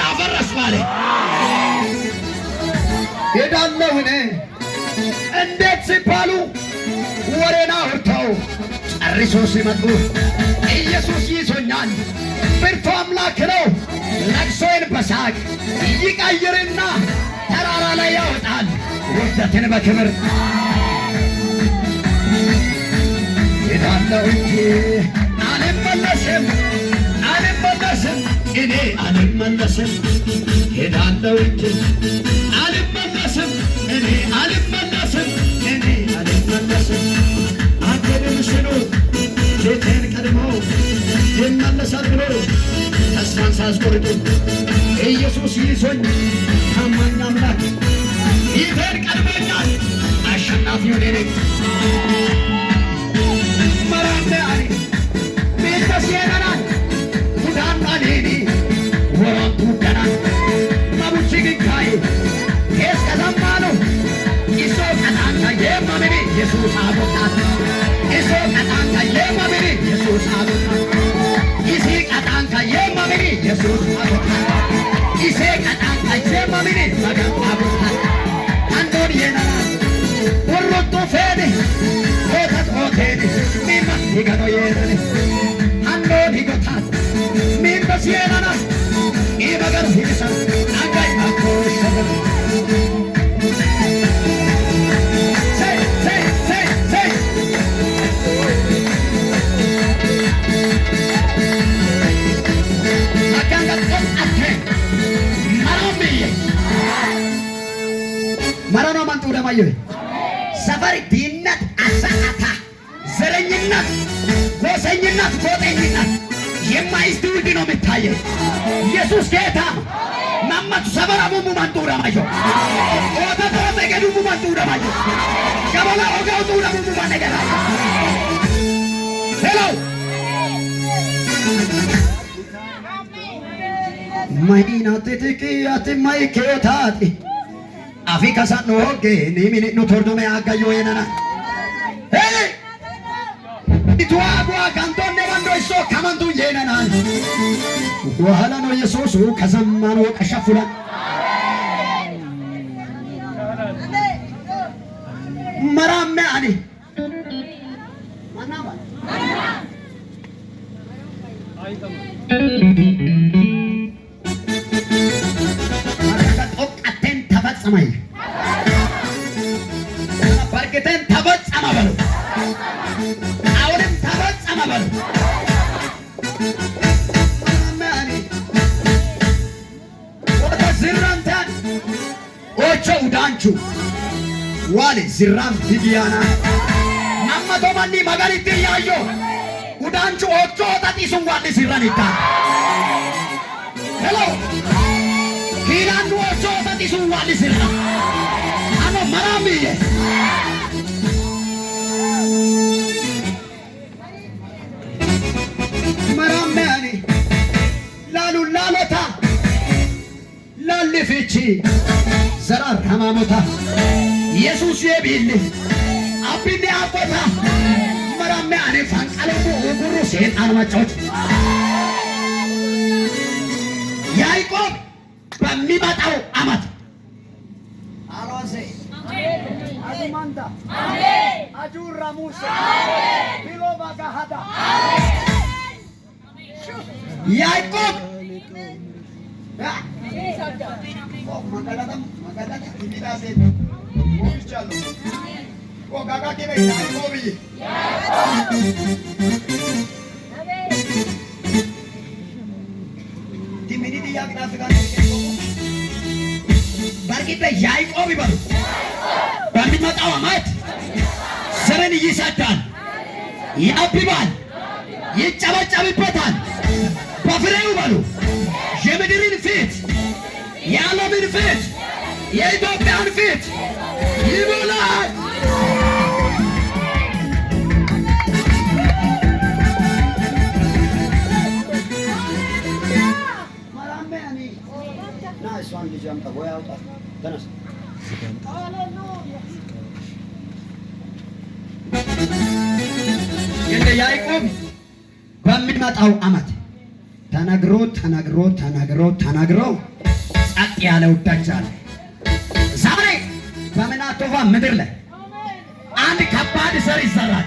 ነገር አፈረስኩ አለ። ሄዳለሁ እኔ እንዴት ሲባሉ ወሬና አውርተው ጨርሶ ሲመጡ ኢየሱስ ይዞኛል ብርቱ አምላክ ነው ለቅሶዬን በሳቅ ይቀይርና ተራራ ላይ ያወጣል ውርደትን በክብር። ሄዳለሁ እንጂ አልመለስም እኔ አልመለስም። ሄዳለሁ እንጂ አልመለስም እኔ አልመለስም አንተንም ስሉ ጌታን ቀድሞ ይመለሳል ብሎ ተስፋን ሳያስቆርጡ ኢየሱስ ይዞኝ ታማኝ አምላክ ጌታን ቀድሞኛል አሸናፊው እኔ ነኝ። መራሜ አኒ ቤተስየናናን ሁዳናኔኒ ወራንቱ ገናን ማቡቺ ግንካይ ኬስ ከዘማኑ ኢሶ ቀጣንታ የማምኒ ኢየሱስ አቦታት ኢሶ ቀጣንታ የማምኒ ኢየሱስ አቦታት ኢሲ ቀጣንታ የማምኒ ኢየሱስ አቦታት ኢሴ ቀጣንታ የማምኒ መገን አቦታት አንዶን የናናን ወሮቶ ፌኒ ሆተት ሆቴኒ ሚመት ሂገኖ የነኒ አንዶን ሂጎታት ሚንበስ የናናን ኢመገር ሂግሰን አንጋይ አኮሸበር መራኖ ማንቱ ደማየ ሰፈር ዲነት አሳአታ ዘረኝነት ጎሰኝነት ጎጠኝነት የማይስተውል ነው የሚታየው። ኢየሱስ ጌታ ማማቱ ሰፈራ ሙሙ ማንቱ ደማየ ወተተ ተገዱ ሙሙ ማንቱ ደማየ ገበላ ኦጋው ቱ ደሙ ሙሙ ማነገራ ሄሎ ማይና ተተኪ አትማይ ከታቲ አፍሪካ ሳኖ ሆጌ ኒሚኒ ኑቶርዶሜ አጋዮ የነና ሄይ ኢቱዋጓ ካንቶኔ ባንዶ እሶ ከመንቱ የነና ወኋላ ነው ኢየሱስ ከዘማኑ ቀሸፉላ መራሜ አኒ ማናባ ተፈጸመ በርግተን ተፈጸመ በሉ አሁንም ተፈጸመ በሉ ወደ ዝራንታን ኦቾ ዳንቹ ዋሌ ዝራም ዲዲያና ናመቶ ማኒ ማጋሪት ያዮ ኡዳንቹ ኦቾ ታጢሱን ዋሌ ዝራኒታ ሄሎ ኪላንዱ ኦቾ ታጢሱን ዋሌ ዝራ አኖ መራሚዬ መራሚያኒ ላሉ ላሎታ ላልፍቺ ዘራር ሃማሞታ ኢየሱስ የቢል አብኔ አቦታ መራሚያኒ ፋንቃለሙ ጉሩ ሰይጣን ማጫወት ያዕቆብ በሚመጣው ዓመት አሎሴ አዱማንታ አጁራ ሙሴ ቢሎባጋሃዳ ያዕቆብ መገለጠም ኢሚዳሴ ሞልቻለሁ ወጋጋ ከበ ያዕቆብ ዲሚኒዲ ያቅዳፍ ጋር በርግጥ ያዕቆብ ይበሉ በሚመጣው ዓመት ዘርን ይሰዳል፣ ያብባል፣ ይጨበጨብበታል። በፍሬው በሉ የምድርን ፊት የዓለምን ፊት የኢትዮጵያን ፊት ይሞላል። እንደ ያዕቆብ በሚመጣው ዓመት ተናግሮ ተናግሮ ተናግሮ ተናግሮ ጸጥ ያለው ደጅ አለ። ዛሬ በምናቶፋ ምድር ላይ አንድ ከባድ ዘር ይዘራል።